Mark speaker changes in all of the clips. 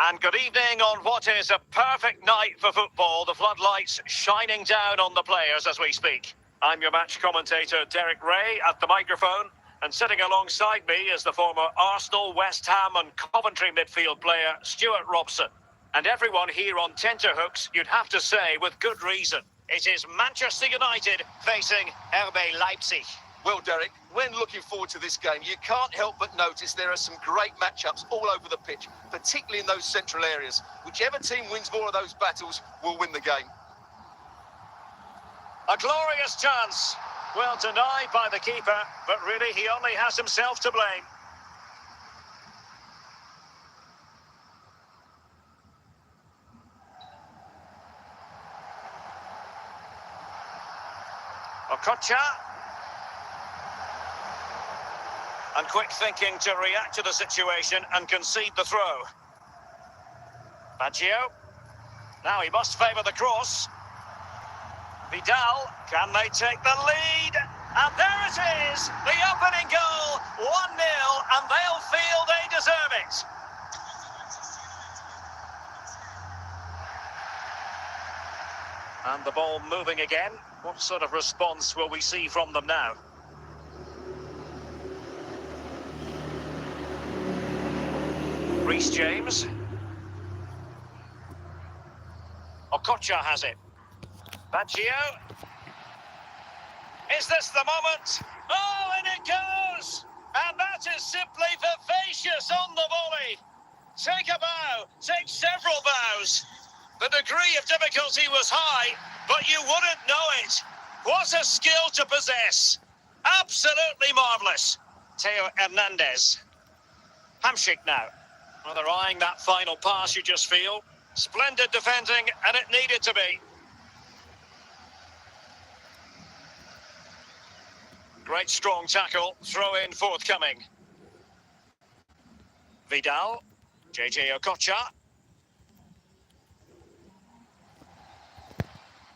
Speaker 1: And good evening on what is a perfect night for football. The floodlights shining down on the players as we speak. I'm your match commentator, Derek Ray, at the microphone. And sitting alongside me is the former Arsenal, West Ham and Coventry midfield player, Stuart Robson. And everyone here on tenterhooks, you'd have to say, with good reason. It is Manchester United facing RB Leipzig.
Speaker 2: Well, Derek, when looking forward to this game, you can't help but notice there are some great matchups all over the pitch, particularly in those central areas. Whichever team wins more of those battles will win the game.
Speaker 1: A glorious chance. Well, denied by the keeper, but really he only has himself to blame. Okocha. And quick thinking to react to the situation and concede the throw. Baggio. Now he must favour the cross. Vidal, can they take the lead? And there it is, the opening goal, 1-0, and they'll feel they deserve it. And the ball moving again. What sort of response will we see from them now? Reece James. Okocha has it. Baggio. Is this the moment? Oh, and it goes! And that is simply vivacious on the volley. Take a bow, take several bows. The degree of difficulty was high, but you wouldn't know it. What a skill to possess. Absolutely marvellous. Theo Hernandez. Hamsik now. Well, they're eyeing that final pass, you just feel. Splendid defending, and it needed to be. Great strong tackle, throw in forthcoming. Vidal, JJ Okocha.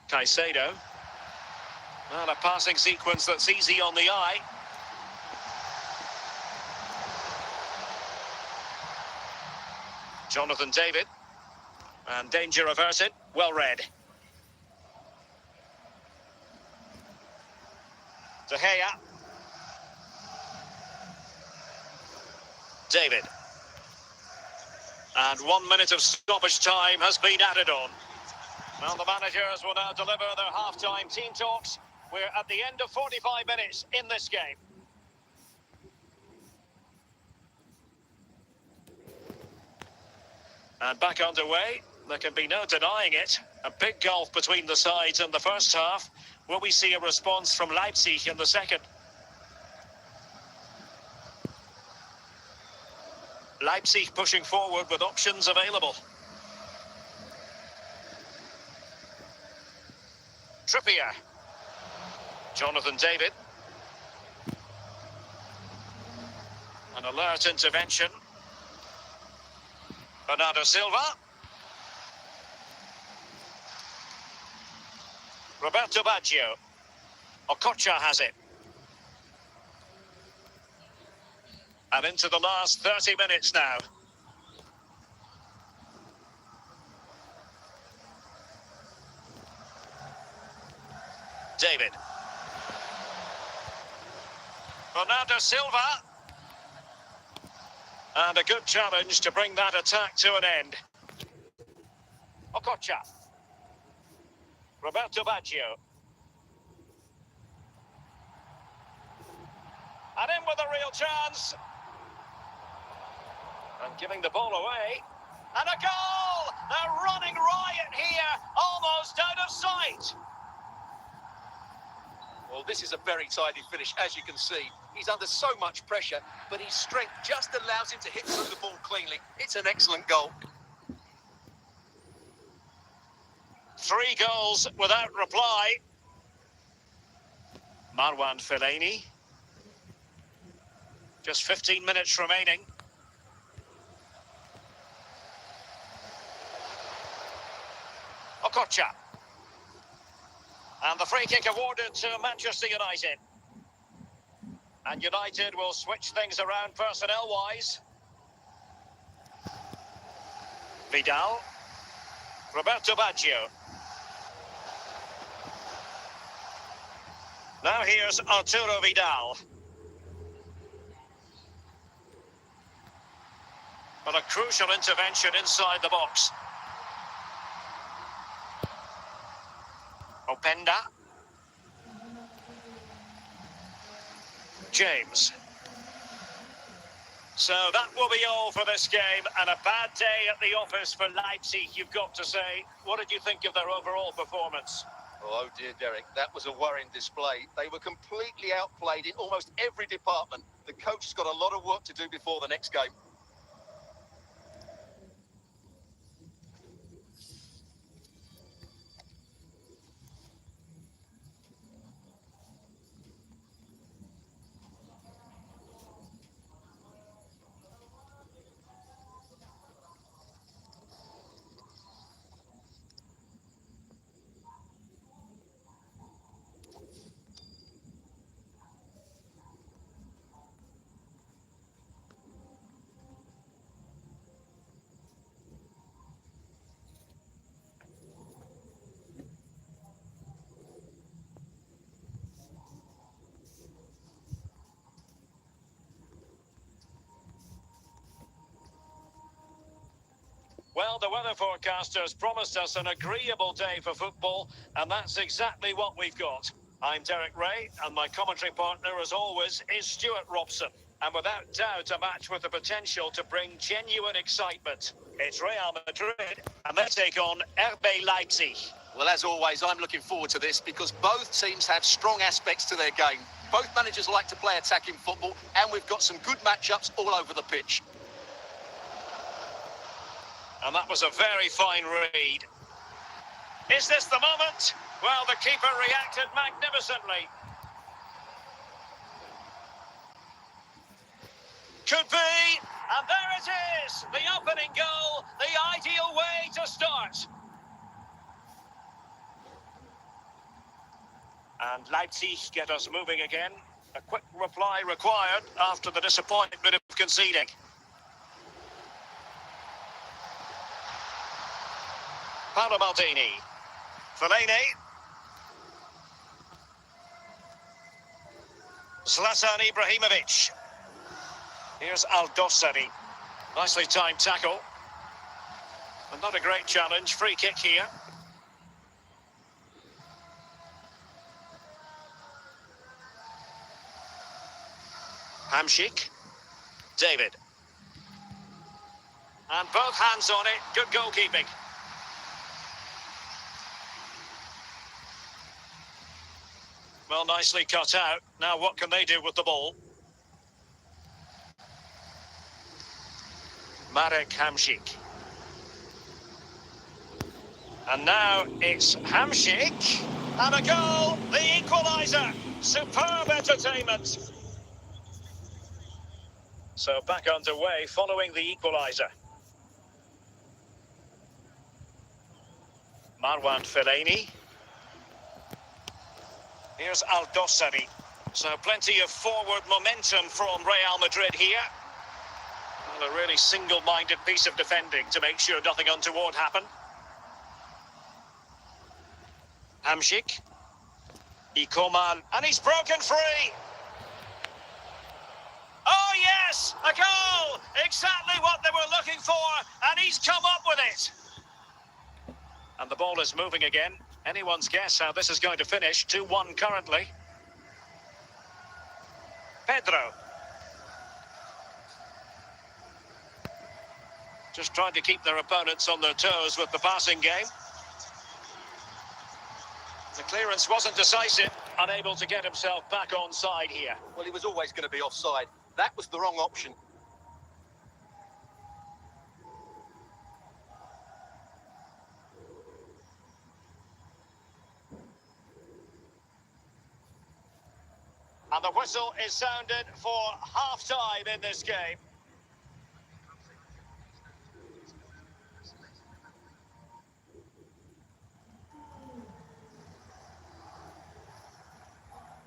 Speaker 1: Caicedo. Well, a passing sequence that's easy on the eye. Jonathan David. And danger averted, well read. De Gea. David. And 1 minute of stoppage time has been added on. Well, the managers will now deliver their half-time team talks. We're at the end of 45 minutes in this game. And back underway. There can be no denying it. A big gulf between the sides in the first half. Will we see a response from Leipzig in the second? Leipzig pushing forward with options available. Trippier. Jonathan David. An alert intervention. Bernardo Silva. Roberto Baggio. Okocha has it. And into the last 30 minutes now. David. Bernardo Silva. And a good challenge to bring that attack to an end. Okocha. Roberto Baggio. And in with a real chance. And giving the ball away. And a goal! A running riot here, almost out of sight.
Speaker 2: Well, this is a very tidy finish, as you can see. He's under so much pressure, but his strength just allows him to hit through the ball cleanly. It's an excellent goal.
Speaker 1: 3 goals without reply. Marwan Fellaini. Just 15 minutes remaining. Okocha. And the free kick awarded to Manchester United. And United will switch things around personnel-wise. Vidal. Roberto Baggio. Now here's Arturo Vidal. But a crucial intervention inside the box. Openda. James. So that will be all for this game, and a bad day at the office for Leipzig, you've got to say. What did you think of their overall performance?
Speaker 2: Oh dear, Derek, that was a worrying display. They were completely outplayed in almost every department. The coach has got a lot of work to do before the next game.
Speaker 1: Well, the weather forecasters promised us an agreeable day for football, and that's exactly what we've got. I'm Derek Ray, and my commentary partner, as always, is Stuart Robson. And without doubt, a match with the potential to bring genuine excitement. It's Real Madrid, and they take on RB Leipzig.
Speaker 2: Well, as always, I'm looking forward to this because both teams have strong aspects to their game. Both managers like to play attacking football, and we've got some good matchups all over the pitch.
Speaker 1: And that was a very fine read. Is this the moment? Well, the keeper reacted magnificently. Could be, and there it is, the opening goal, the ideal way to start. And Leipzig get us moving again. A quick reply required after the disappointment of conceding. Paolo Maldini. Fellaini. Zlatan Ibrahimovic. Here's Aldosari. Nicely timed tackle. And not a great challenge. Free kick here. Hamšík. David. And both hands on it. Good goalkeeping. Well, nicely cut out. Now what can they do with the ball? Marek Hamšík. And now it's Hamšík. And a goal, the equaliser. Superb entertainment. So back underway following the equaliser. Marwan Fellaini. Here's Aldosari. So plenty of forward momentum from Real Madrid here. Well, a really single-minded piece of defending to make sure nothing untoward happened. Hamšík. Coba, and he's broken free. Oh yes, a goal! Exactly what they were looking for, and he's come up with it. And the ball is moving again. Anyone's guess how this is going to finish. 2-1 currently. Pedro. Just trying to keep their opponents on their toes with the passing game. The clearance wasn't decisive, unable to get himself back onside here.
Speaker 2: Well, he was always going to be offside. That was the wrong option.
Speaker 1: And the whistle is sounded for half-time in this game.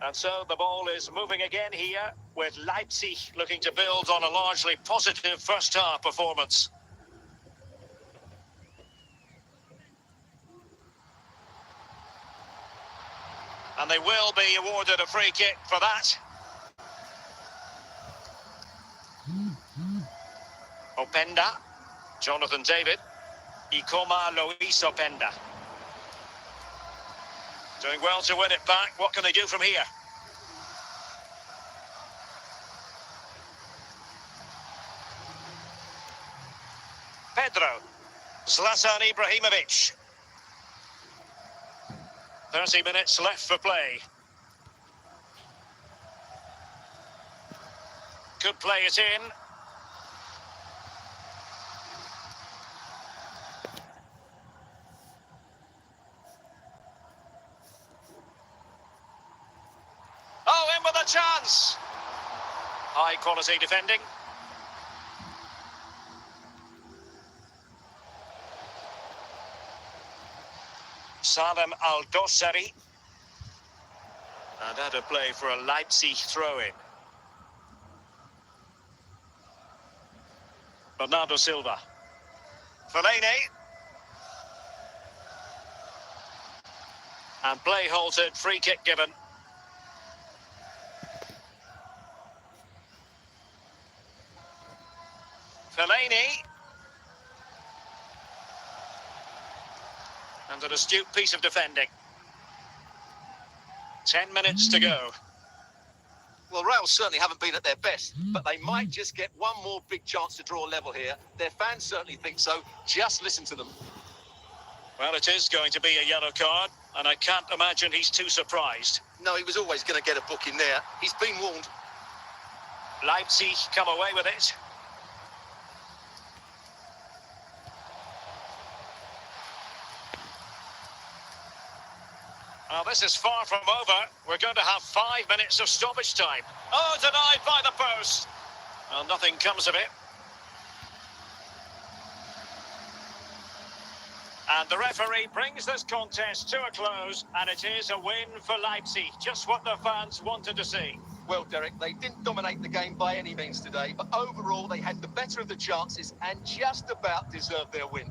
Speaker 1: And so the ball is moving again here, with Leipzig looking to build on a largely positive first-half performance. And they will be awarded a free kick for that. Openda, Jonathan David, Ikoma Luis Openda. Doing well to win it back. What can they do from here? Pedro, Zlatan Ibrahimovic. 30 minutes left for play. Could play it in. Oh, in with a chance. High quality defending. Salem Al-Dossari. And had a play for a Leipzig throw-in. Bernardo Silva. Fellaini. And play halted, free kick given. Fellaini. And an astute piece of defending. 10 minutes to go.
Speaker 2: Well, Real certainly haven't been at their best, but they might just get one more big chance to draw level here. Their fans certainly think so. Just listen to them.
Speaker 1: Well, it is going to be a yellow card, and I can't imagine he's too surprised.
Speaker 2: No, he was always going to get a booking there. He's been warned.
Speaker 1: Leipzig come away with it. Well, this is far from over. We're going to have 5 minutes of stoppage time. Oh, denied by the post. Well, nothing comes of it. And the referee brings this contest to a close, and it is a win for Leipzig. Just what the fans wanted to see.
Speaker 2: Well, Derek, they didn't dominate the game by any means today, but overall they had the better of the chances and just about deserved their win.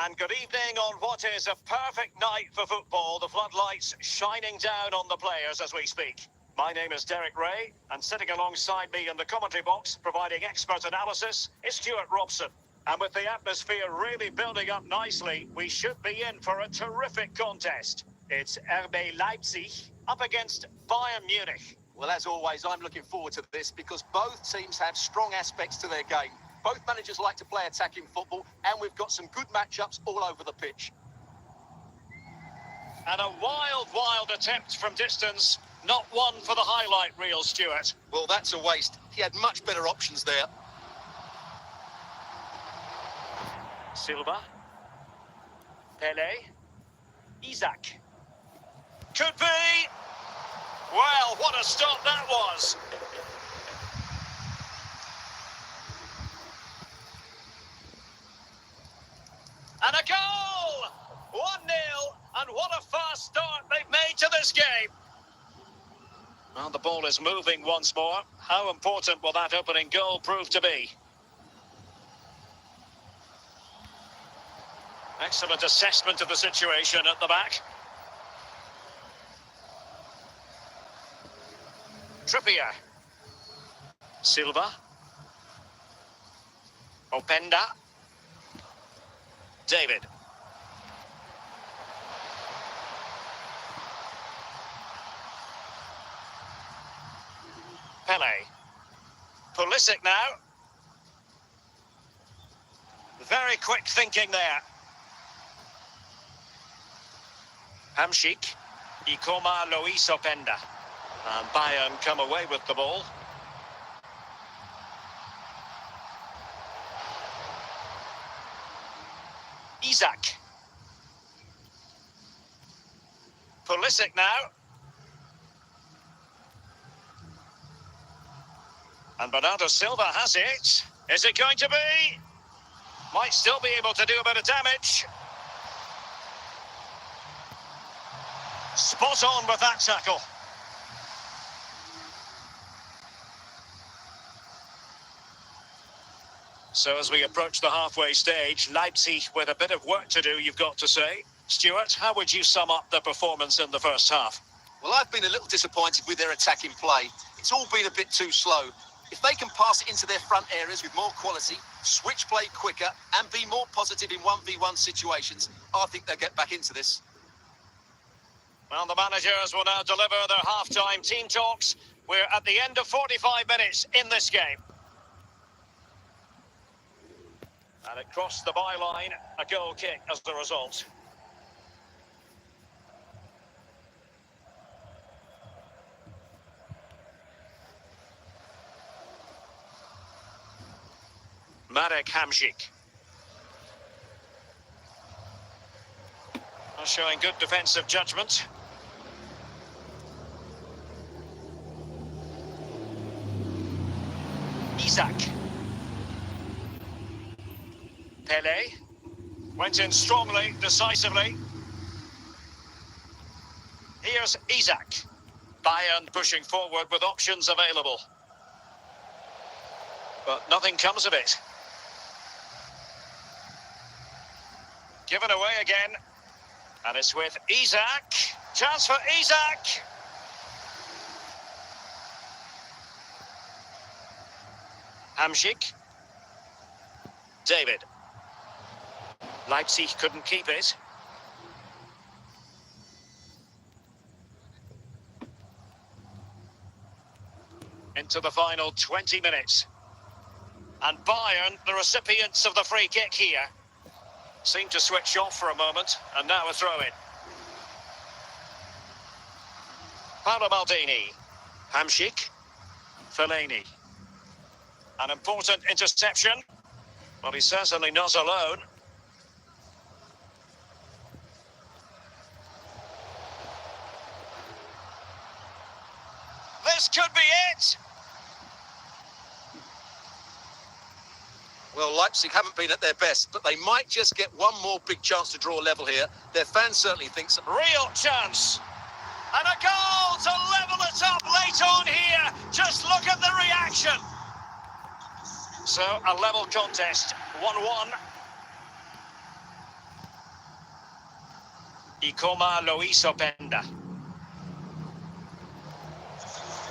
Speaker 1: And good evening on what is a perfect night for football. The floodlights shining down on the players as we speak. My name is Derek Ray, and sitting alongside me in the commentary box, providing expert analysis, is Stuart Robson. And with the atmosphere really building up nicely, we should be in for a terrific contest. It's RB Leipzig up against Bayern Munich.
Speaker 2: Well, as always, I'm looking forward to this because both teams have strong aspects to their game. Both managers like to play attacking football, and we've got some good matchups all over the pitch.
Speaker 1: And a wild attempt from distance. Not one for the highlight reel, Stuart.
Speaker 2: Well, that's a waste. He had much better options there.
Speaker 1: Silva. Pele. Isaac. Could be. Well, what a stop that was. And a goal! 1-0, and what a fast start they've made to this game. Well, the ball is moving once more. How important will that opening goal prove to be? Excellent assessment of the situation at the back. Trippier. Silva. Openda. David. Pele. Pulisic now. Very quick thinking there. Hamšík. Ikoma Luis Openda. And Bayern come away with the ball. Isaac. Pulisic now. And Bernardo Silva has it. Is it going to be? Might still be able to do a bit of damage. Spot on with that tackle. So as we approach the halfway stage, Leipzig with a bit of work to do, you've got to say. Stuart, how would you sum up their performance in the first half?
Speaker 2: Well, I've been a little disappointed with their attacking play. It's all been a bit too slow. If they can pass it into their front areas with more quality, switch play quicker, and be more positive in 1v1 situations, I think they'll get back into this.
Speaker 1: Well, the managers will now deliver their half-time team talks. We're at the end of 45 minutes in this game. And it crossed the byline, a goal kick as the result. Marek Hamšík. Showing good defensive judgment. Isaac. Pele. Went in strongly, decisively. Here's Isaac. Bayern pushing forward with options available. But nothing comes of it. Given away again. And it's with Isaac. Chance for Isaac. Hamšík. David. Leipzig couldn't keep it. Into the final 20 minutes. And Bayern, the recipients of the free kick here, seem to switch off for a moment, and now a throw-in. Paolo Maldini. Hamšík. Fellaini. An important interception. Well, he's certainly not alone. This could be it!
Speaker 2: Well, Leipzig haven't been at their best, but they might just get one more big chance to draw level here. Their fans certainly think so.
Speaker 1: Real chance. And a goal to level it up late on here. Just look at the reaction. So, a level contest, 1-1. Luis Openda.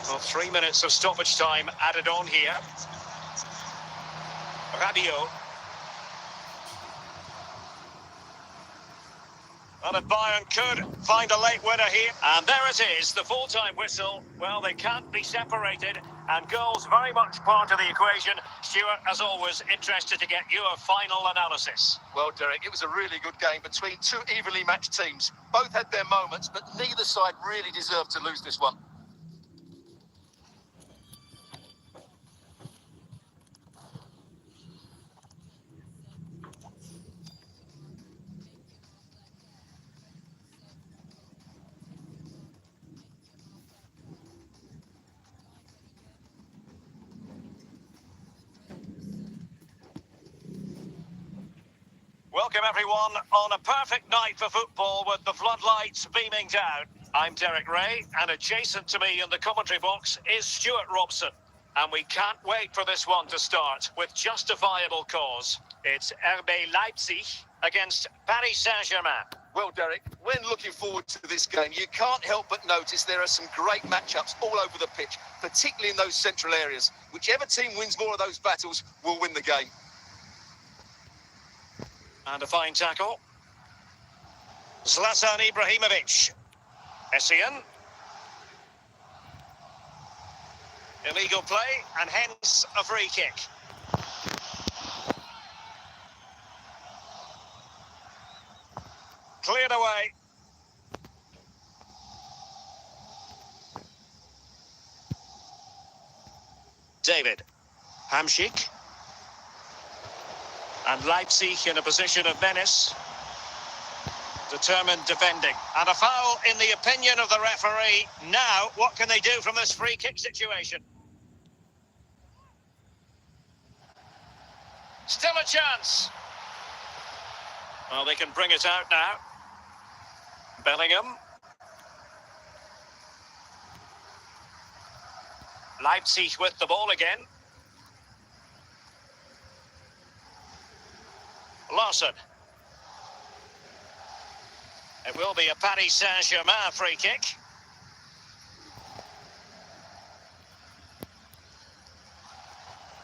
Speaker 1: Well, 3 minutes of stoppage time added on here. Rabiot. Well, if Bayern could find a late winner here. And there it is, the full-time whistle. Well, they can't be separated, and goals very much part of the equation. Stuart, as always, interested to get your final analysis.
Speaker 2: Well, Derek, it was a really good game between two evenly matched teams. Both had their moments, but neither side really deserved to lose this one.
Speaker 1: Welcome everyone on a perfect night for football with the floodlights beaming down. I'm Derek Ray, and adjacent to me in the commentary box is Stuart Robson. And we can't wait for this one to start with justifiable cause. It's RB Leipzig against Paris Saint-Germain.
Speaker 2: Well, Derek, when looking forward to this game, you can't help but notice there are some great matchups all over the pitch, particularly in those central areas. Whichever team wins more of those battles will win the game.
Speaker 1: And a fine tackle. Zlatan Ibrahimovic. Essien. Illegal play, and hence a free kick. Cleared away. David. Hamšík. And Leipzig in a position of menace. Determined defending. And a foul in the opinion of the referee. Now, what can they do from this free kick situation? Still a chance. Well, they can bring it out now. Bellingham. Leipzig with the ball again. Lawson. It will be a Paris Saint-Germain free kick.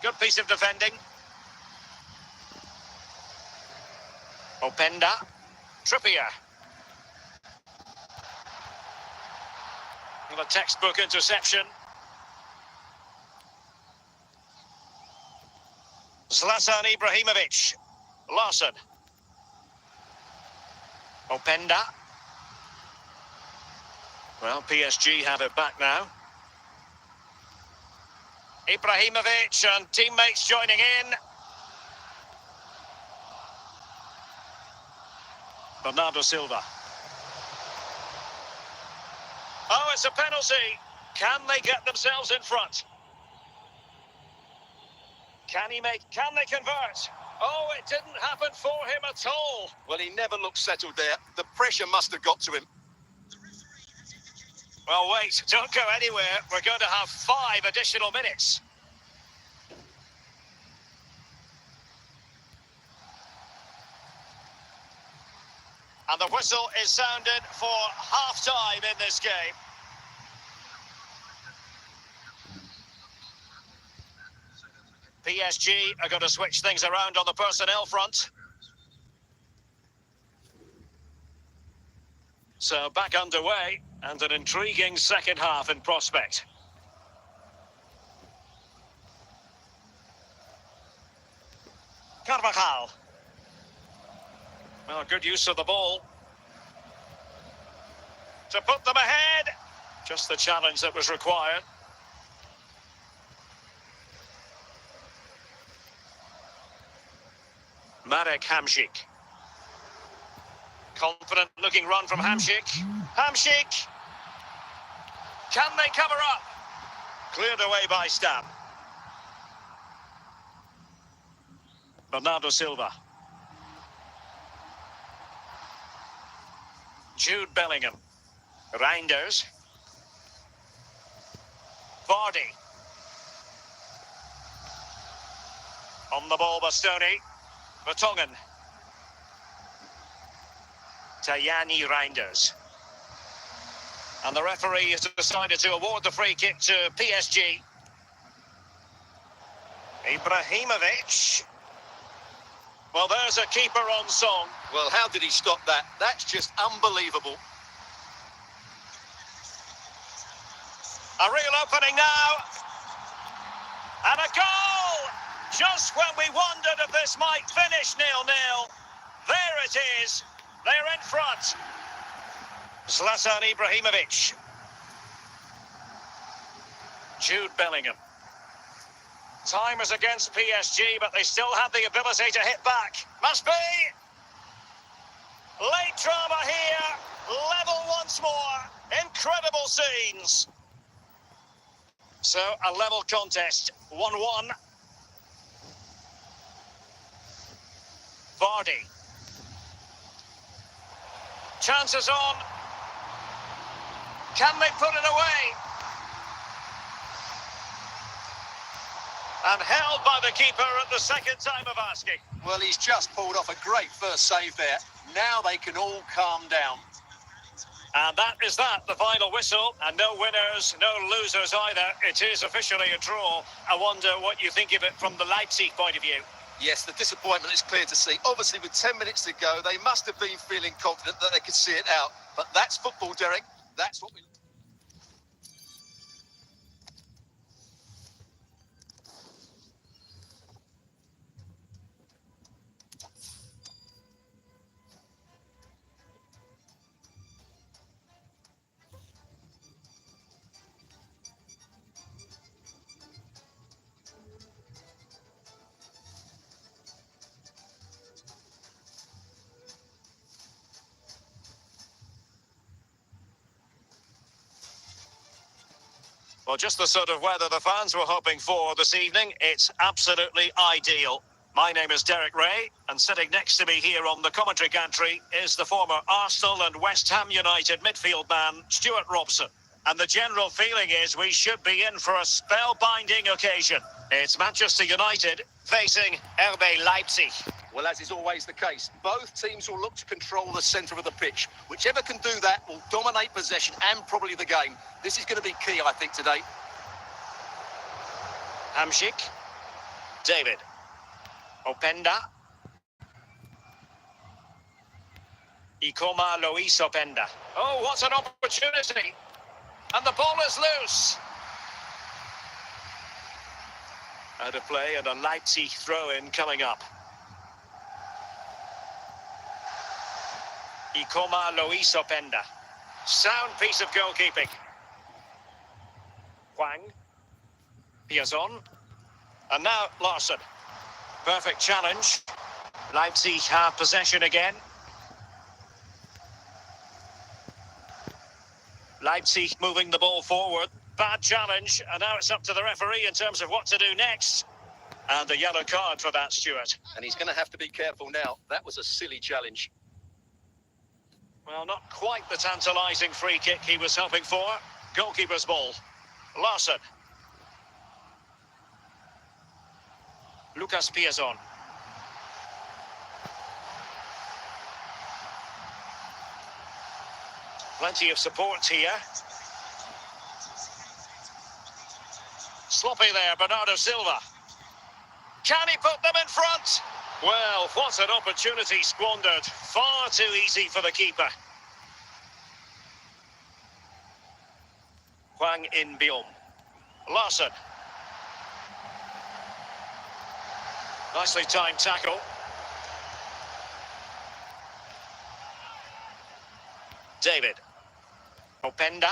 Speaker 1: Good piece of defending. Openda. Trippier. And a textbook interception. Zlatan Ibrahimovic. Lawson. Openda. Well, PSG have it back now. Ibrahimovic and teammates joining in. Bernardo Silva. Oh, it's a penalty. Can they get themselves in front? Can they convert? Oh, it didn't happen for him at all.
Speaker 2: Well, he never looked settled there. The pressure must have got to him.
Speaker 1: Well, wait, don't go anywhere. We're going to have 5 additional minutes. And the whistle is sounded for half-time in this game. PSG are going to switch things around on the personnel front. So back underway, and an intriguing second half in prospect. Carvajal. Well, good use of the ball. To put them ahead. Just the challenge that was required. Marek Hamšík. Confident looking run from Hamšík. Hamšík! Can they cover up? Cleared away by Stam. Bernardo Silva. Jude Bellingham. Reinders. Vardy. On the ball, Bastoni. Vertonghen. Tajani Reinders. And the referee has decided to award the free kick to PSG. Ibrahimovic. Well, there's a keeper on song.
Speaker 2: Well, how did he stop that? That's just unbelievable.
Speaker 1: A real opening now. And a goal! Just when we wondered if this might finish 0-0. There it is. They're in front. Zlatan Ibrahimovic. Jude Bellingham. Time is against PSG, but they still have the ability to hit back. Must be! Late drama here. Level once more. Incredible scenes. So, a level contest. 1-1. Vardy. Chances on. Can they put it away? And held by the keeper at the second time of asking.
Speaker 2: Well, he's just pulled off a great first save there. Now they can all calm down.
Speaker 1: And that is that, the final whistle. And no winners, no losers either. It is officially a draw. I wonder what you think of it from the Leipzig point of view.
Speaker 2: Yes, the disappointment is clear to see. Obviously, with 10 minutes to go, they must have been feeling confident that they could see it out. But that's football, Derek. That's what we...
Speaker 1: Well, just the sort of weather the fans were hoping for this evening. It's absolutely ideal. My name is Derek Ray, and sitting next to me here on the commentary gantry is the former Arsenal and West Ham United midfield man, Stuart Robson. And the general feeling is we should be in for a spellbinding occasion. It's Manchester United facing RB Leipzig.
Speaker 2: Well, as is always the case, both teams will look to control the centre of the pitch. Whichever can do that will dominate possession and probably the game. This is going to be key, I think, today.
Speaker 1: Hamsik. David. Openda. Ikoma Luis Openda. Oh, what an opportunity. And the ball is loose. Out of play and a Leipzig throw-in coming up. Ikoma Luis Openda. Sound piece of goalkeeping. Hwang. Piazon. And now Larson. Perfect challenge. Leipzig have possession again. Leipzig moving the ball forward. Bad challenge, and now it's up to the referee in terms of what to do next. And the yellow card for that, Stuart.
Speaker 2: And he's going to have to be careful now. That was a silly challenge.
Speaker 1: Well, not quite the tantalising free kick he was hoping for. Goalkeeper's ball. Larson. Lucas Piazon. Plenty of support here. Sloppy there, Bernardo Silva. Can he put them in front? Well, what an opportunity squandered. Far too easy for the keeper. Hwang In-beom. Larson. Nicely timed tackle. David. Openda.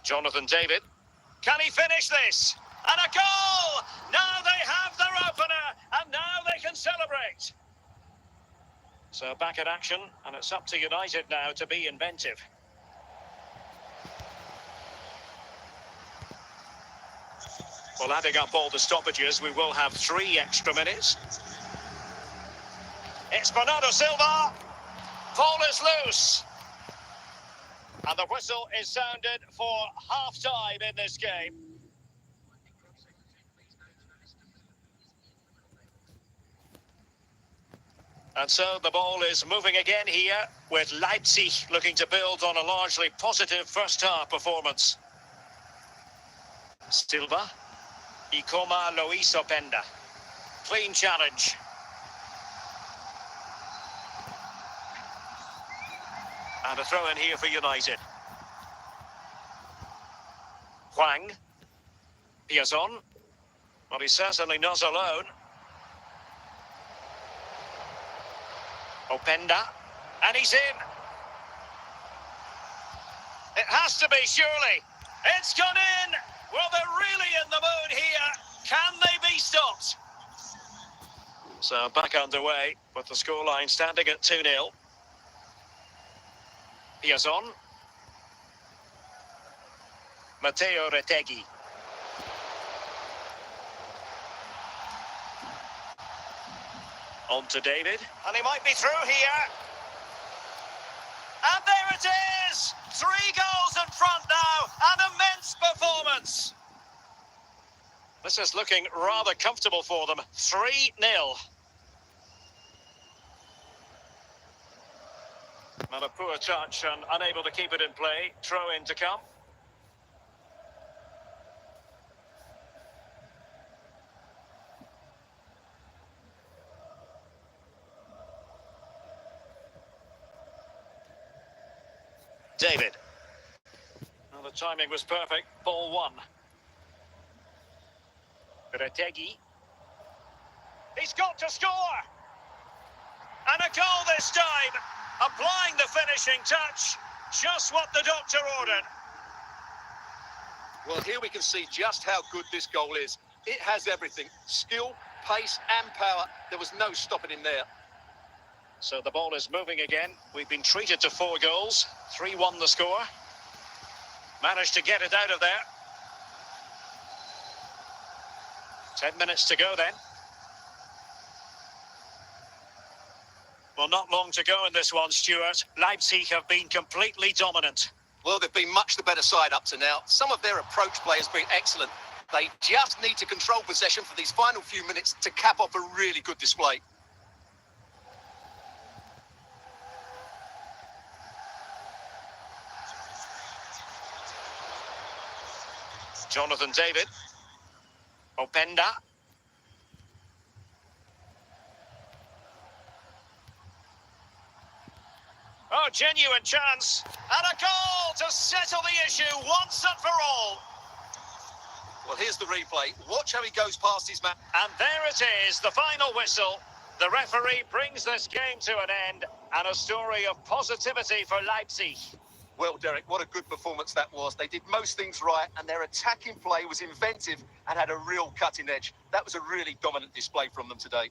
Speaker 1: Jonathan David. Can he finish this? And a goal! Now they have their opener, and now they can celebrate. So back in action, and it's up to United now to be inventive. Well, adding up all the stoppages, we will have 3 extra minutes. It's Bernardo Silva. Ball is loose. And the whistle is sounded for half-time in this game. And so the ball is moving again here, with Leipzig looking to build on a largely positive first half performance. Silva, Ikoma Luis Openda. Clean challenge. And a throw in here for United. Huang. Piazon. Well, he's certainly not alone. Openda. And he's in. It has to be, surely. It's gone in. Well, they're really in the mood here. Can they be stopped? So back underway, with the scoreline standing at 2-0. Piazon. Matteo Retegui. On to David. And he might be through here. And there it is! 3 goals in front now. An immense performance. This is looking rather comfortable for them. 3-0. And a poor touch and unable to keep it in play. Throw in to come. David. Well, the timing was perfect. Ball 1. Retegui. He's got to score! And a goal this time! Applying the finishing touch. Just what the doctor ordered.
Speaker 2: Well, here we can see just how good this goal is. It has everything. Skill, pace and power. There was no stopping him there.
Speaker 1: So the ball is moving again. We've been treated to 4 goals. 3-1 the score. Managed to get it out of there. 10 minutes to go then. Well, not long to go in this one, Stuart. Leipzig have been completely dominant.
Speaker 2: Well, they've been much the better side up to now. Some of their approach play has been excellent. They just need to control possession for these final few minutes to cap off a really good display.
Speaker 1: Jonathan David. Openda. Oh, genuine chance. And a goal to settle the issue once and for all.
Speaker 2: Well, here's the replay. Watch how he goes past his man.
Speaker 1: And there it is, the final whistle. The referee brings this game to an end, and a story of positivity for Leipzig.
Speaker 2: Well, Derek, what a good performance that was. They did most things right, and their attacking play was inventive and had a real cutting edge. That was a really dominant display from them today.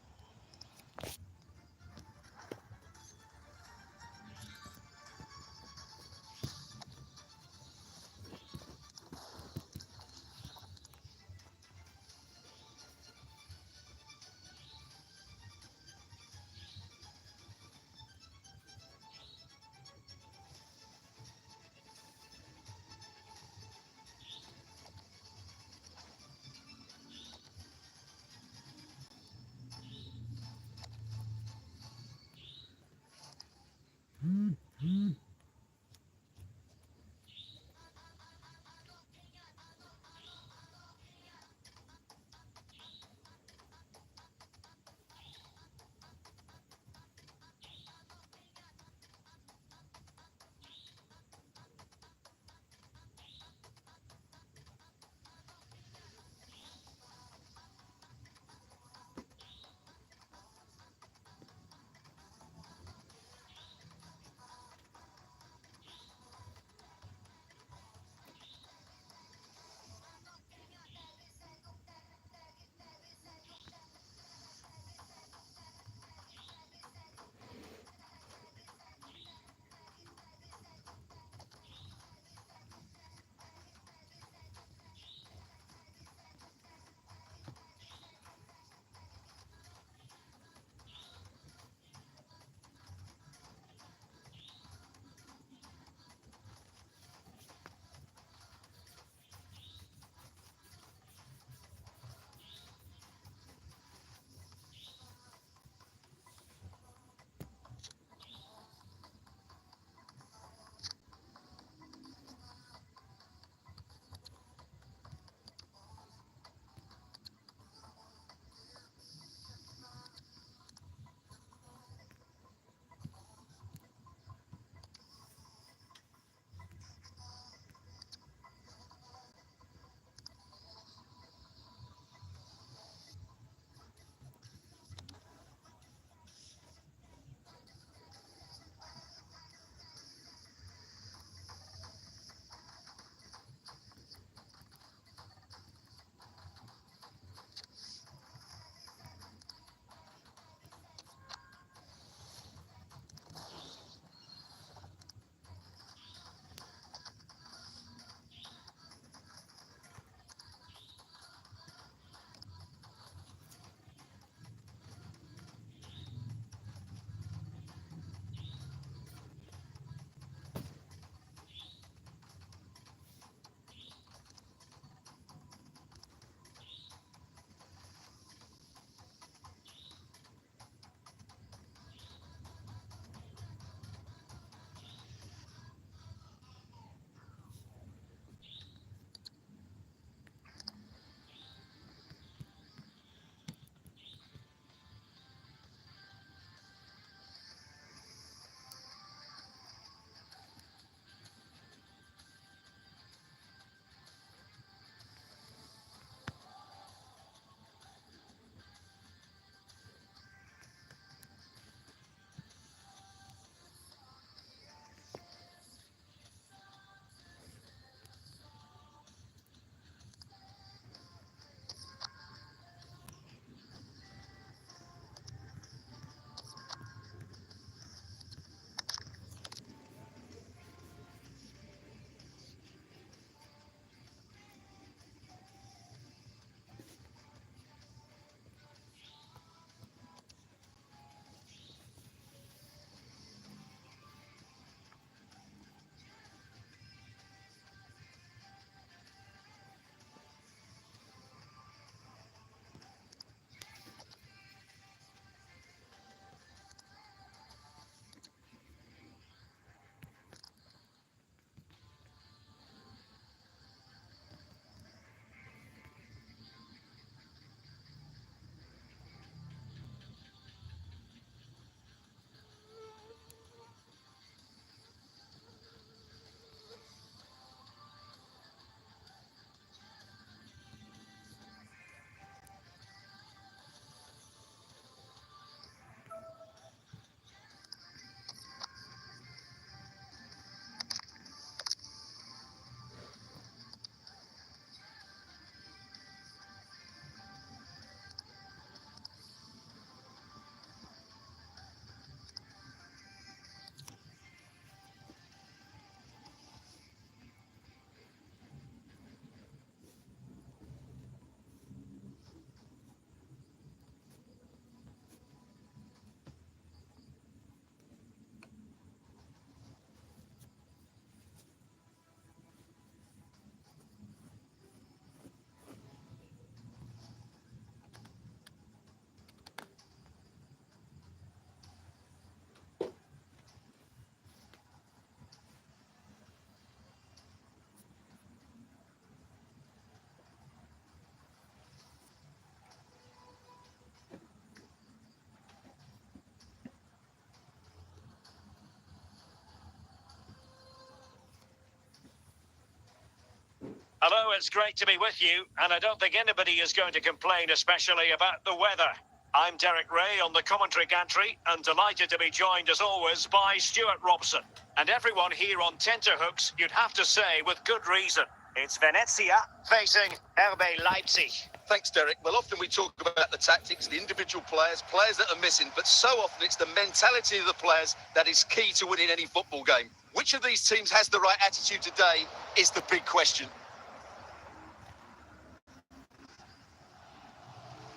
Speaker 1: Hello, it's great to be with you, and I don't think anybody is going to complain, especially about the weather. I'm Derek Ray on the commentary gantry, and delighted to be joined, as always, by Stuart Robson. And everyone here on tenterhooks, you'd have to say, with good reason. It's Venezia facing RB Leipzig.
Speaker 2: Thanks, Derek. Well, often we talk about the tactics, the individual players that are missing, but so often it's the mentality of the players that is key to winning any football game. Which of these teams has the right attitude today is the big question.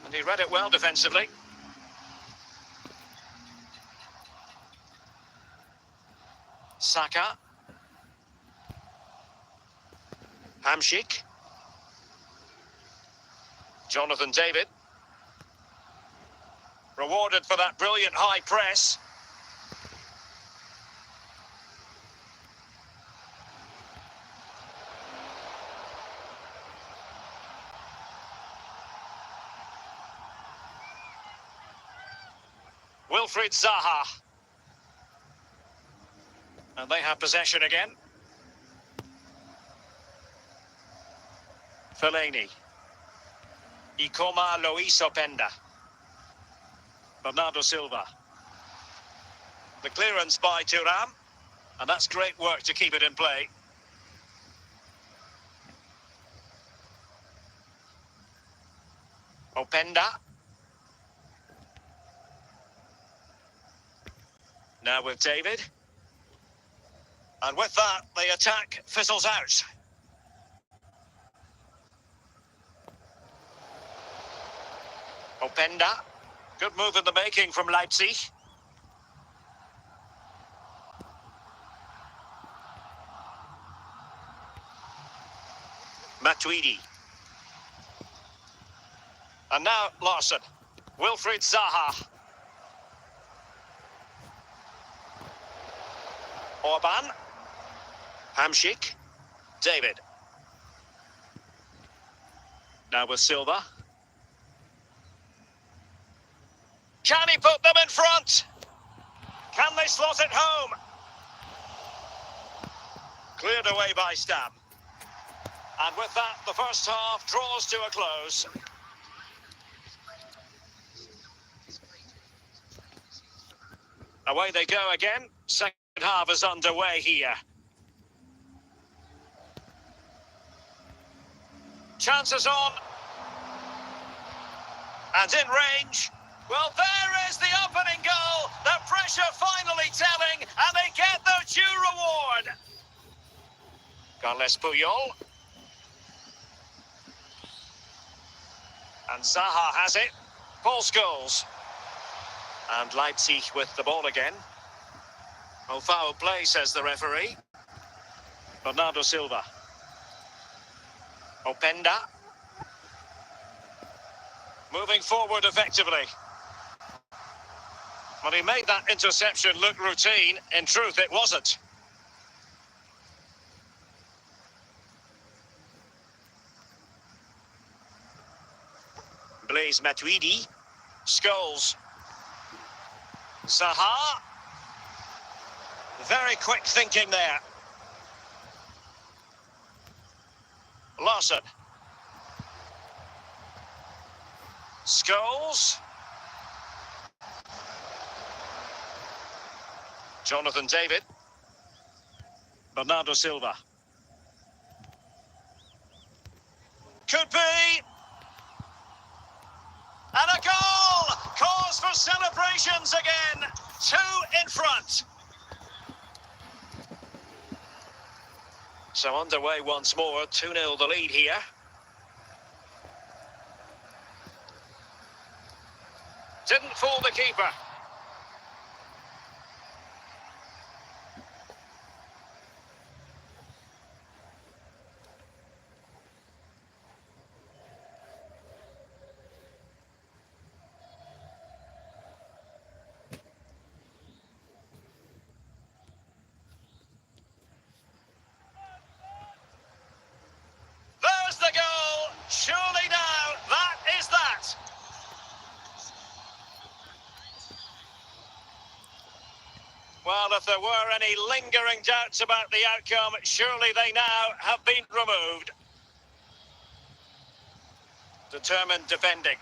Speaker 1: And he read it well defensively. Saka. Hamsik. Jonathan David. Rewarded for that brilliant high press. Wilfried Zaha. And they have possession again. Fellaini. Ikoma Luis Openda. Bernardo Silva. The clearance by Thuram. And that's great work to keep it in play. Openda. Now with David. And with that, the attack fizzles out. Openda. Good move in the making from Leipzig. Matuidi. And now Larson. Wilfried Zaha. Orban. Hamsik. David. Now with Silva. Can he put them in front? Can they slot it home? Cleared away by Stam. And with that, the first half draws to a close. Away they go again. Second half is underway here. Chances on. And in range. Well, there is the opening goal. The pressure finally telling, and they get their due reward. Carles Puyol. And Zaha has it. Paul Scholes. And Leipzig with the ball again. Oh, foul play, says the referee. Bernardo Silva. Openda. Moving forward effectively. Well, he made that interception look routine. In truth, it wasn't. Blaise Matuidi. Scholes. Zaha. Very quick thinking there. Larson. Scholes. Jonathan David. Bernardo Silva. Could be. And a goal! Cause for celebrations again. 2 in front. So underway once more. 2-0 the lead here. Didn't fool the keeper. There's the goal. Surely now, that is that. Well, if there were any lingering doubts about the outcome, surely they now have been removed. Determined defending.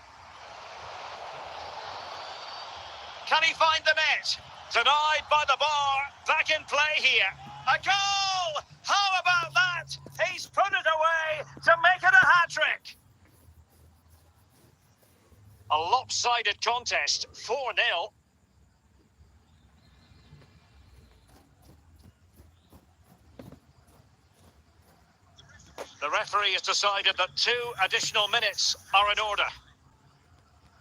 Speaker 1: Can he find the net? Denied by the bar. Back in play here. A goal! How about that? He's put it away to make it a hat-trick. A lopsided contest, 4-0. The referee has decided that 2 additional minutes are in order.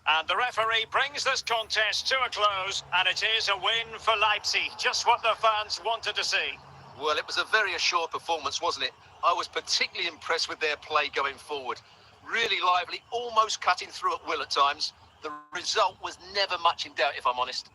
Speaker 1: And the referee brings this contest to a close, and it is a win for Leipzig, just what the fans wanted to see.
Speaker 2: Well, it was a very assured performance, wasn't it? I was particularly impressed with their play going forward. Really lively, almost cutting through at will at times. The result was never much in doubt, if I'm honest.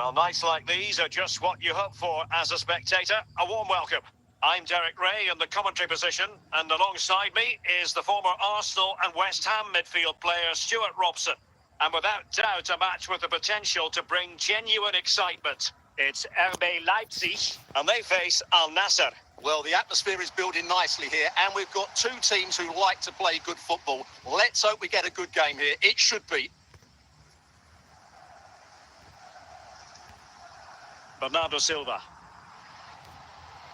Speaker 1: Well, nights like these are just what you hope for as a spectator. A warm welcome. I'm Derek Ray in the commentary position, and alongside me is the former Arsenal and West Ham midfield player Stuart Robson. And without doubt, a match with the potential to bring genuine excitement. It's RB Leipzig, and they face Al Nassr.
Speaker 2: Well, the atmosphere is building nicely here, and we've got two teams who like to play good football. Let's hope we get a good game here. It should be.
Speaker 1: Bernardo Silva.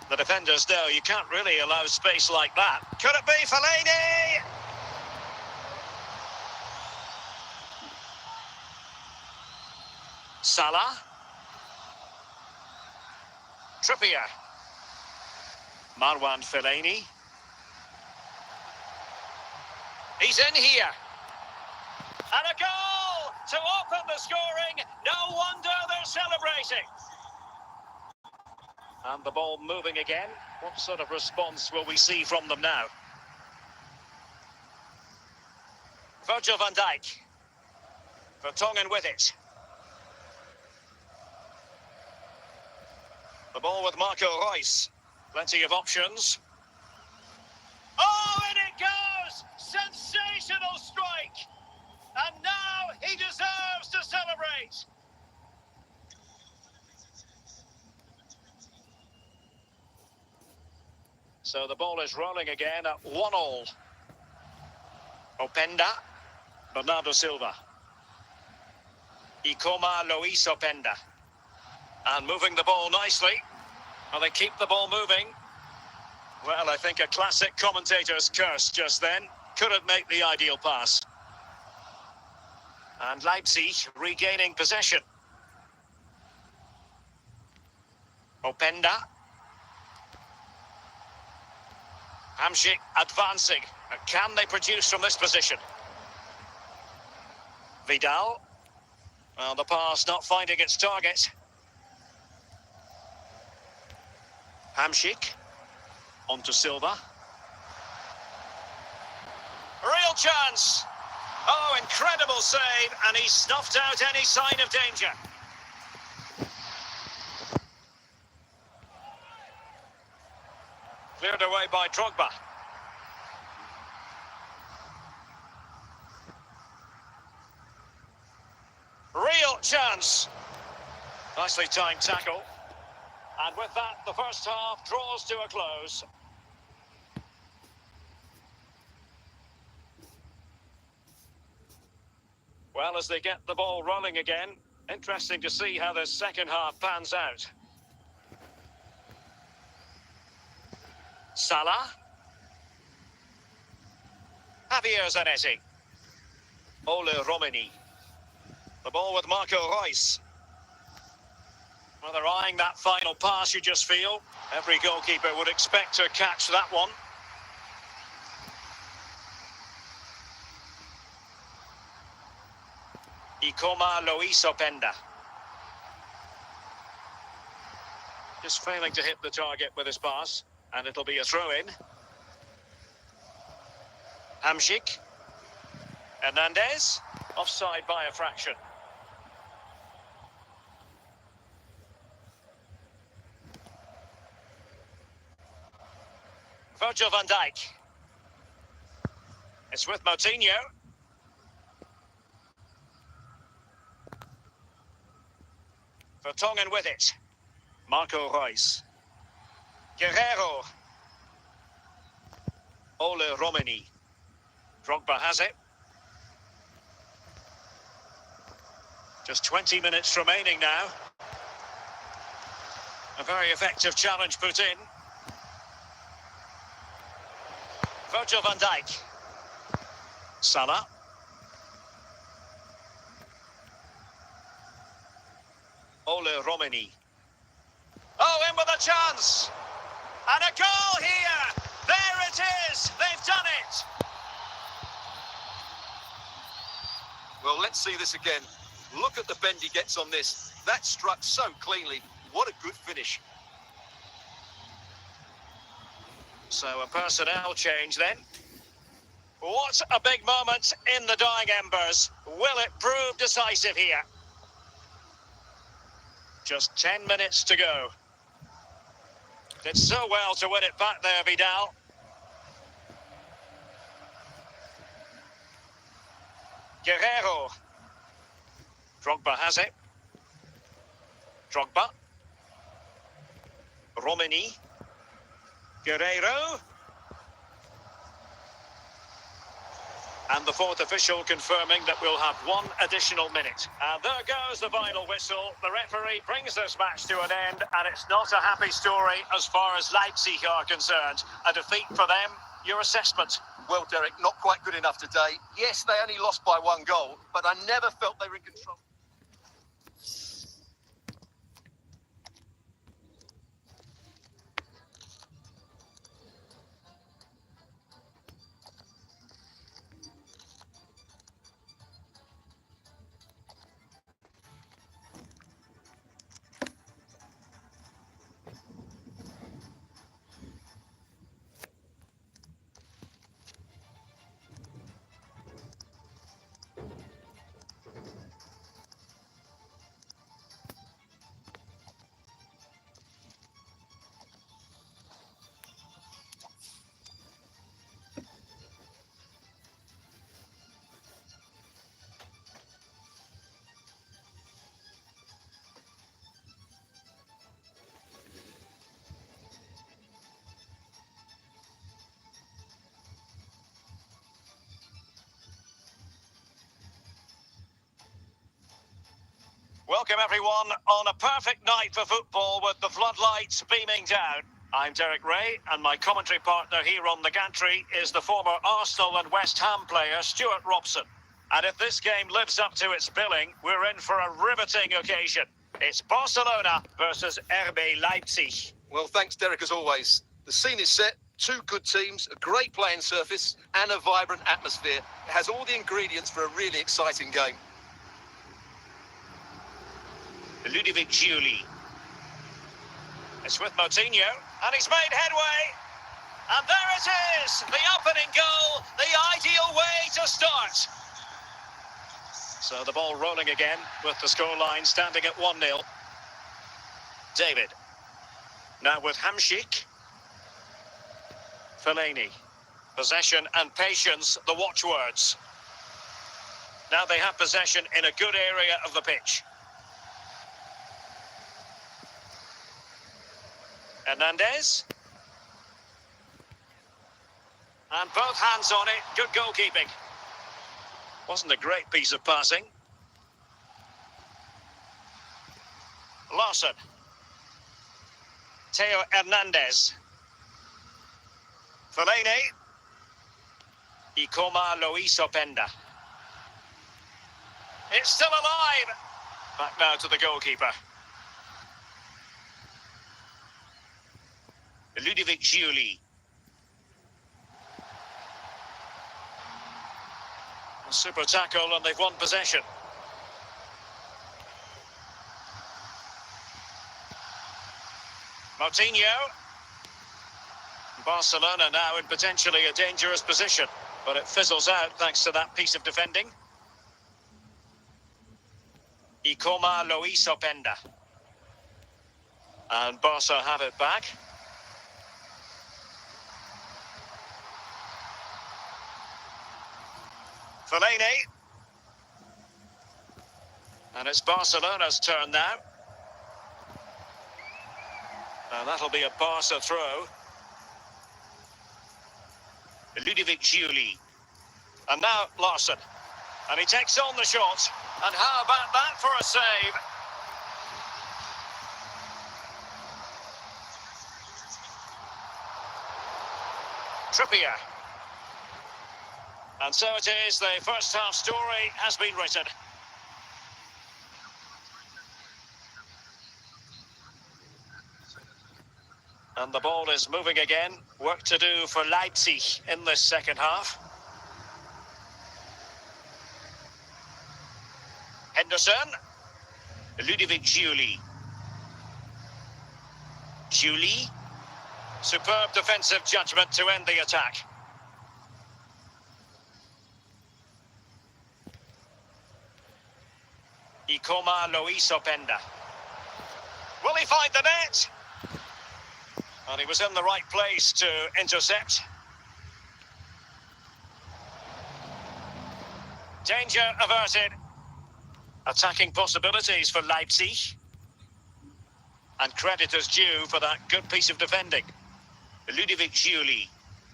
Speaker 1: The defenders know you can't really allow space like that. Could it be Fellaini? Salah. Trippier. Marwan Fellaini. He's in here. And a goal to open the scoring. No wonder they're celebrating. And the ball moving again. What sort of response will we see from them now? Virgil van Dijk. Vertonghen with it. The ball with Marco Reus. Plenty of options. Oh, and it goes! Sensational strike! And now he deserves to celebrate! So the ball is rolling again at 1-1. Openda, Bernardo Silva. Ikoma Luis Openda. And moving the ball nicely. Well, they keep the ball moving. Well, I think a classic commentator's curse just then. Couldn't make the ideal pass. And Leipzig regaining possession. Openda. Hamšík advancing. Can they produce from this position? Vidal. Well, the pass not finding its target. Hamšík. On to Silva. Real chance. Oh, incredible save. And he snuffed out any sign of danger. Cleared away by Drogba. Real chance. Nicely timed tackle. And with that, the first half draws to a close. Well, as they get the ball rolling again, interesting to see how the second half pans out. Salah. Javier Zanetti. Ole Romani. The ball with Marco Reus. Well, they're eyeing that final pass, you just feel. Every goalkeeper would expect to catch that one. Ikoma Luis Openda. Just failing to hit the target with his pass. And it'll be a throw-in. Hamšík. Hernandez. Offside by a fraction. Virgil van Dijk. It's with Moutinho. Vertonghen with it. Marco Reus. Guerrero. Ole Romani. Drogba has it. Just 20 minutes remaining now. A very effective challenge put in. Virgil van Dijk. Salah. Ole Romani. Oh, in with a chance! And a goal here! There it is! They've done it!
Speaker 2: Well, let's see this again. Look at the bend he gets on this. That struck so cleanly. What a good finish.
Speaker 1: So a personnel change then. What a big moment in the dying embers. Will it prove decisive here? Just 10 minutes to go. Did so well to win it back there, Vidal. Guerrero. Drogba has it. Drogba. Romani. Guerrero. And the fourth official confirming that we'll have one additional minute. And there goes the final whistle. The referee brings this match to an end, and it's not a happy story as far as Leipzig are concerned. A defeat for them. Your assessment?
Speaker 2: Well, Derek, not quite good enough today. Yes, they only lost by 1 goal, but I never felt they were in control.
Speaker 1: Welcome everyone on a perfect night for football with the floodlights beaming down. I'm Derek Ray, and my commentary partner here on the gantry is the former Arsenal and West Ham player Stuart Robson. And if this game lives up to its billing, we're in for a riveting occasion. It's Barcelona versus RB Leipzig.
Speaker 2: Well, thanks, Derek, as always. The scene is set, 2 good teams, a great playing surface, and a vibrant atmosphere. It has all the ingredients for a really exciting game.
Speaker 1: Ludovic Giuli. It's with Moutinho, and he's made headway. And there it is, the opening goal, the ideal way to start. So the ball rolling again with the scoreline standing at 1-0. David. Now with Hamšík. Fellaini. Possession and patience, the watchwords. Now they have possession in a good area of the pitch. Hernandez. And both hands on it. Good goalkeeping. Wasn't a great piece of passing. Larson. Theo Hernandez. Fellaini. Ikoma Luis Openda. It's still alive. Back now to the goalkeeper. Ludovic Giuli. A super tackle, and they've won possession. Moutinho. Barcelona now in potentially a dangerous position, but it fizzles out thanks to that piece of defending. Ikoma Luis Openda. And Barca have it back. Fellaini. And it's Barcelona's turn now. And that'll be a Barca throw. Ludovic Giuli. And now Larson. And he takes on the shot. And how about that for a save? Trippier. And so it is, the first half story has been written. And the ball is moving again. Work to do for Leipzig in this second half. Henderson. Ludovic Giuli. Giuli. Superb defensive judgment to end the attack. Ikoma Luis Openda. Will he find the net? And he was in the right place to intercept. Danger averted. Attacking possibilities for Leipzig. And credit is due for that good piece of defending. Ludovic Giuli.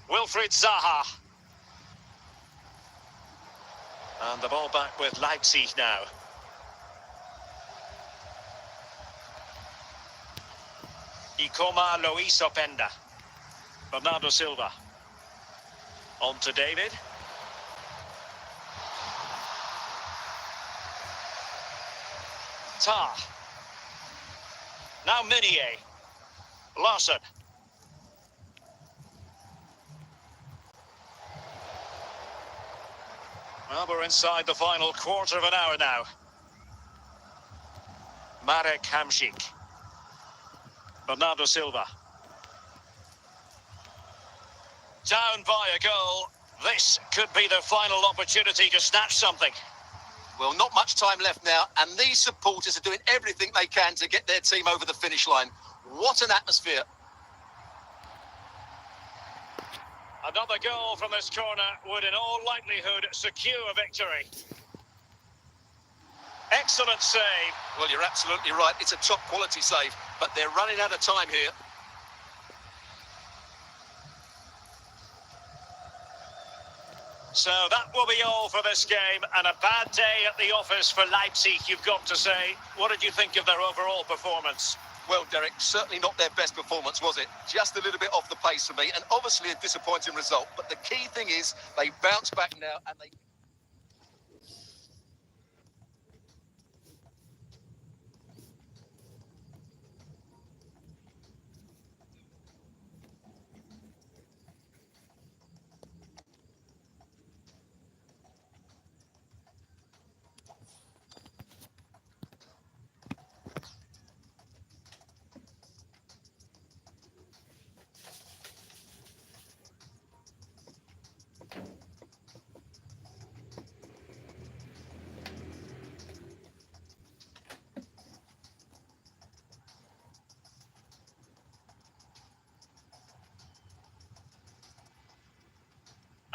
Speaker 1: Wilfried Zaha. And the ball back with Leipzig now. Ikoma Lois Openda. Bernardo Silva. On to David. Tar. Now Meunier. Larson. Well, we're inside the final quarter of an hour now. Marek Hamšík. Bernardo Silva. Down by a goal. This could be the final opportunity to snatch something.
Speaker 2: Well, not much time left now, and these supporters are doing everything they can to get their team over the finish line. What an atmosphere.
Speaker 1: Another goal from this corner would in all likelihood secure a victory. Excellent save.
Speaker 2: Well, you're absolutely right. It's a top quality save, but they're running out of time here.
Speaker 1: So that will be all for this game, and a bad day at the office for Leipzig, you've got to say. What did you think of their overall performance?
Speaker 2: Well, Derek, certainly not their best performance, was it? Just a little bit off the pace for me, and obviously a disappointing result. But the key thing is they bounce back now and they...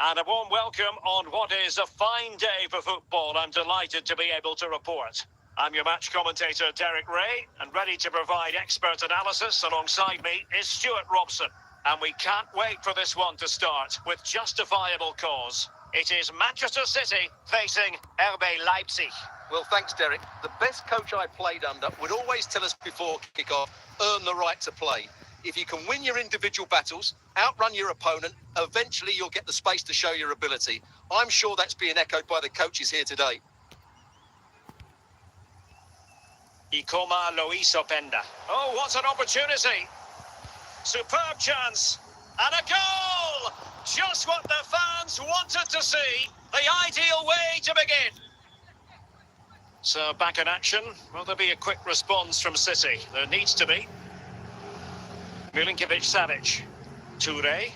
Speaker 1: And a warm welcome on what is a fine day for football. I'm delighted to be able to report. I'm your match commentator, Derek Ray, and ready to provide expert analysis alongside me is Stuart Robson. And we can't wait for this one to start with justifiable cause. It is Manchester City facing RB Leipzig.
Speaker 2: Well, thanks, Derek. The best coach I played under would always tell us before kick-off, earn the right to play. If you can win your individual battles, outrun your opponent, eventually you'll get the space to show your ability. I'm sure that's being echoed by the coaches here today.
Speaker 1: Ikoma Lois Openda. Oh, what an opportunity! Superb chance! And a goal! Just what the fans wanted to see. The ideal way to begin. So back in action. Will there be a quick response from City? There needs to be. Milinkovic-Savic. Toure.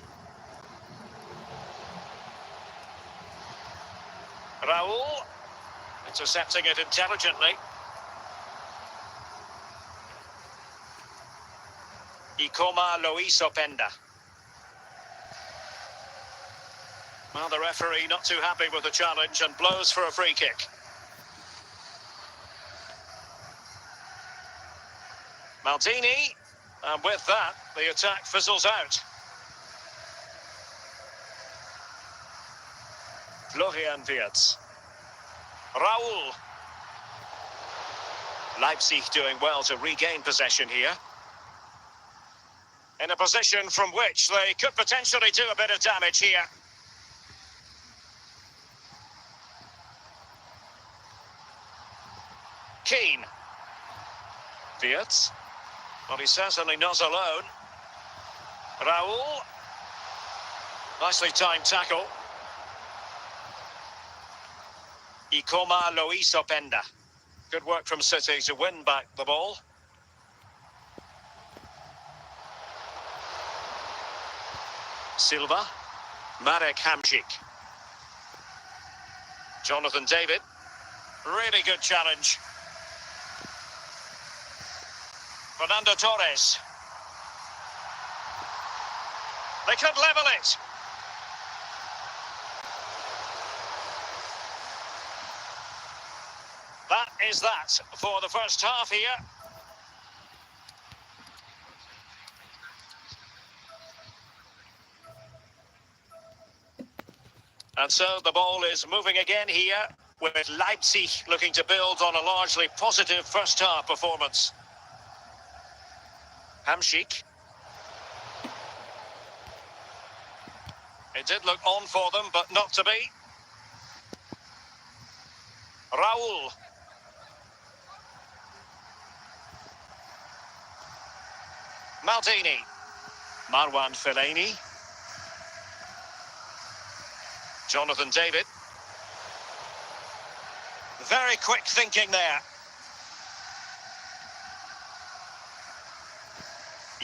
Speaker 1: Raul. Intercepting it intelligently. Ikoma Lois Openda. Well, the referee not too happy with the challenge and blows for a free kick. Maldini. And with that, the attack fizzles out. Florian Wirtz. Raul. Leipzig doing well to regain possession here. In a position from which they could potentially do a bit of damage here. Keane. Wirtz. Well, he's certainly not alone. Raul. Nicely timed tackle. Ikoma Lois Openda. Good work from City to win back the ball. Silva. Marek Hamšík. Jonathan David. Really good challenge. Fernando Torres. They could level it. That is that for the first half here. And so the ball is moving again here, with Leipzig looking to build on a largely positive first half performance. Hamsik. It did look on for them, but not to be. Raul. Maldini. Marwan Fellaini. Jonathan David. Very quick thinking there.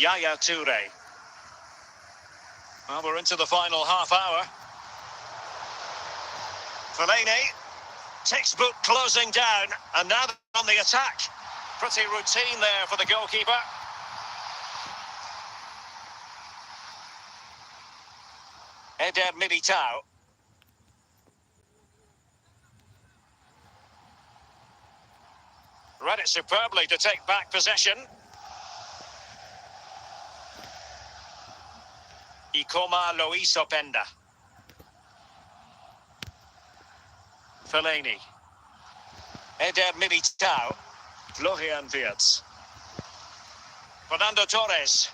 Speaker 1: Yaya Toure. Well, we're into the final half hour. Fellaini. Textbook closing down, and now they're on the attack. Pretty routine there for the goalkeeper. Eder Militao. Read it superbly to take back possession. Ikoma Lois Openda. Fellaini. Eder Militao. Florian Wirtz. Fernando Torres.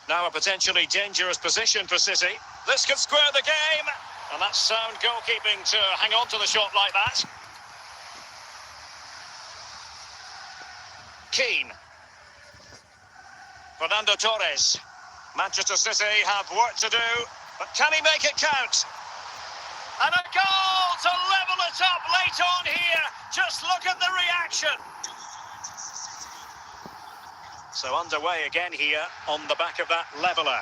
Speaker 1: Now a potentially dangerous position for City. This could square the game. And that's sound goalkeeping to hang on to the shot like that. Keane. Fernando Torres. Manchester City have work to do, but can he make it count? And a goal to level it up late on here. Just look at the reaction. So underway again here on the back of that leveller.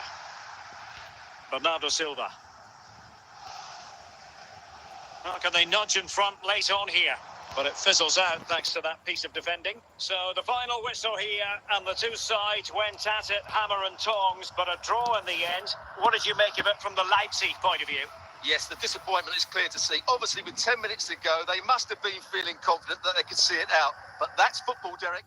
Speaker 1: Bernardo Silva. How can they nudge in front late on here? But it fizzles out thanks to that piece of defending. So the final whistle here, and the two sides went at it hammer and tongs, but a draw in the end. What did you make of it from the Leipzig point of view?
Speaker 2: Yes, the disappointment is clear to see. Obviously, with 10 minutes to go, they must have been feeling confident that they could see it out. But that's football, Derek.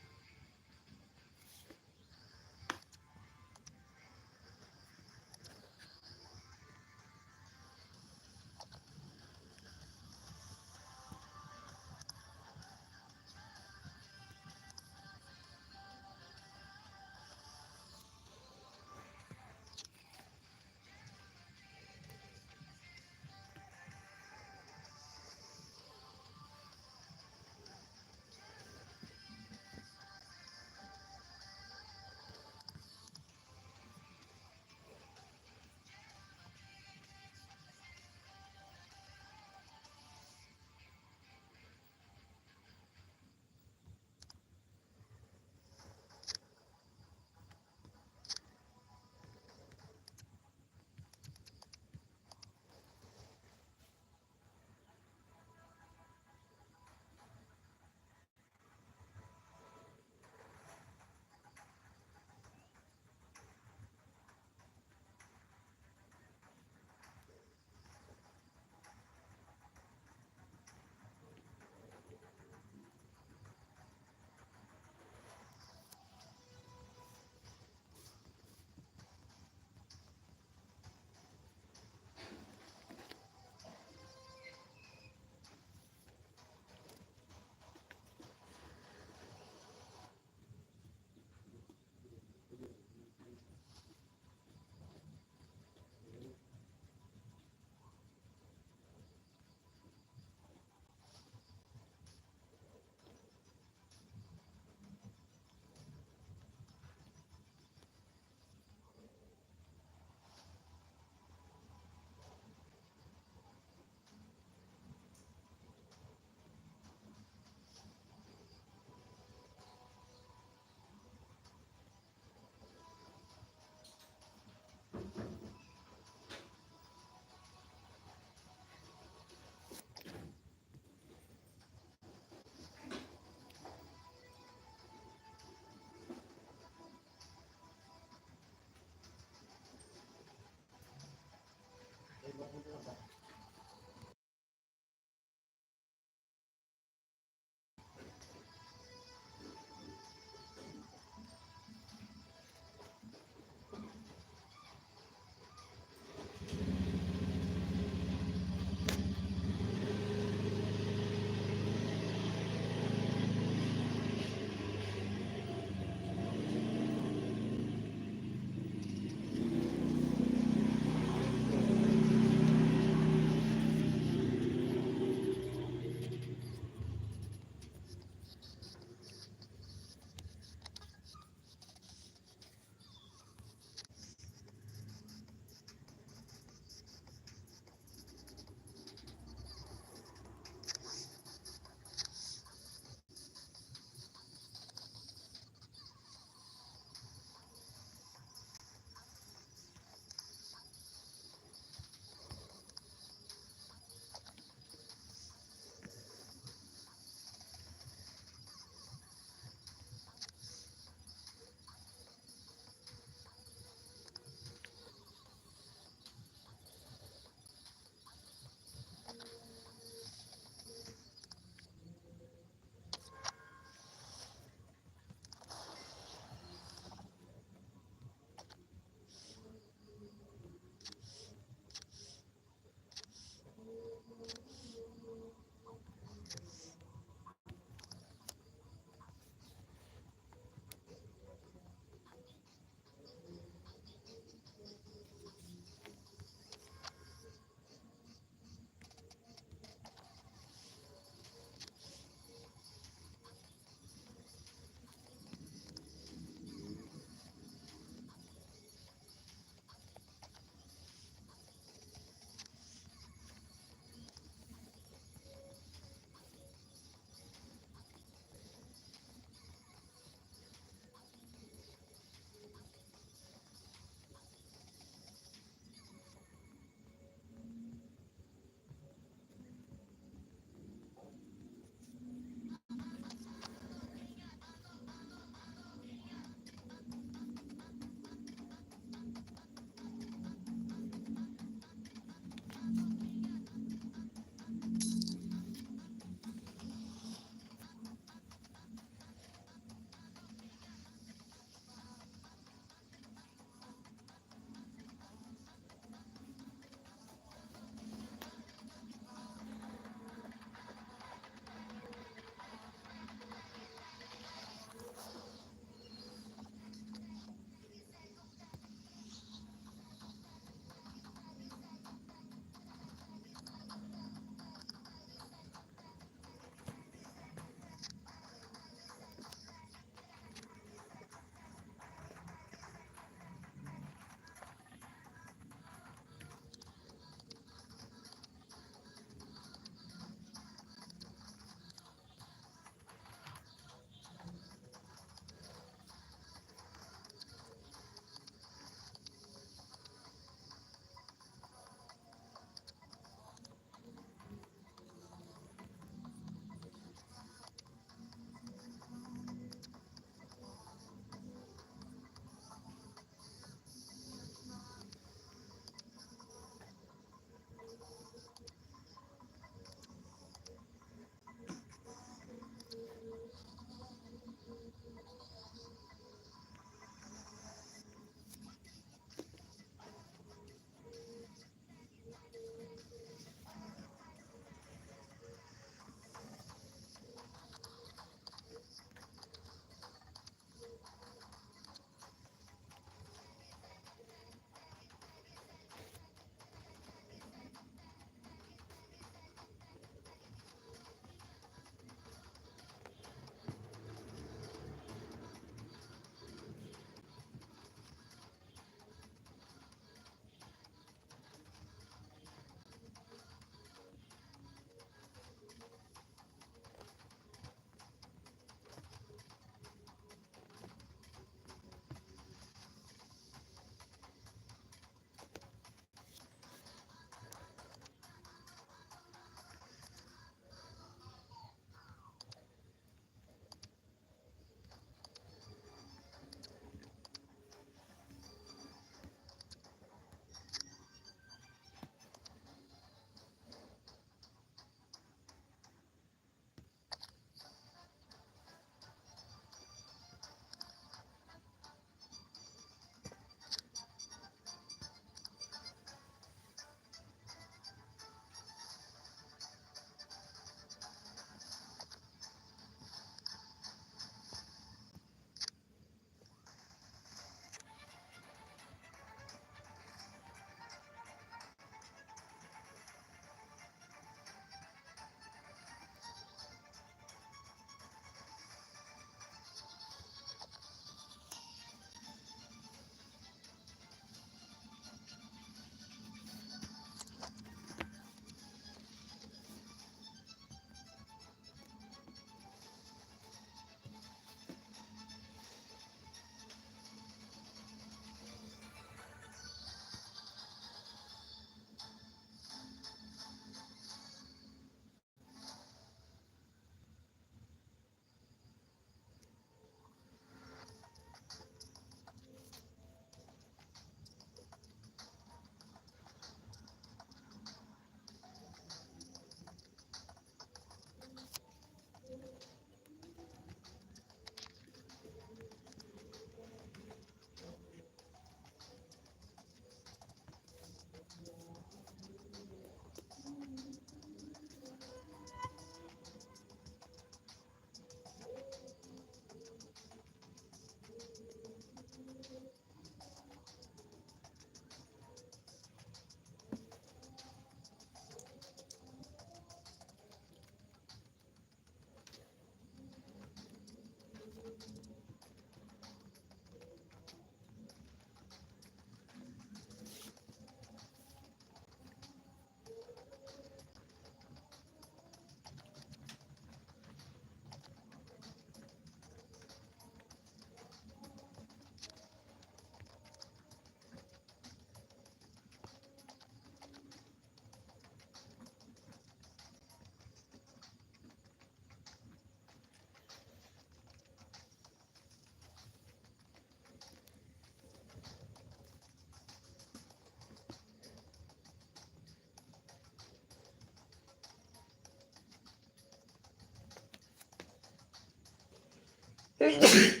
Speaker 3: Hey,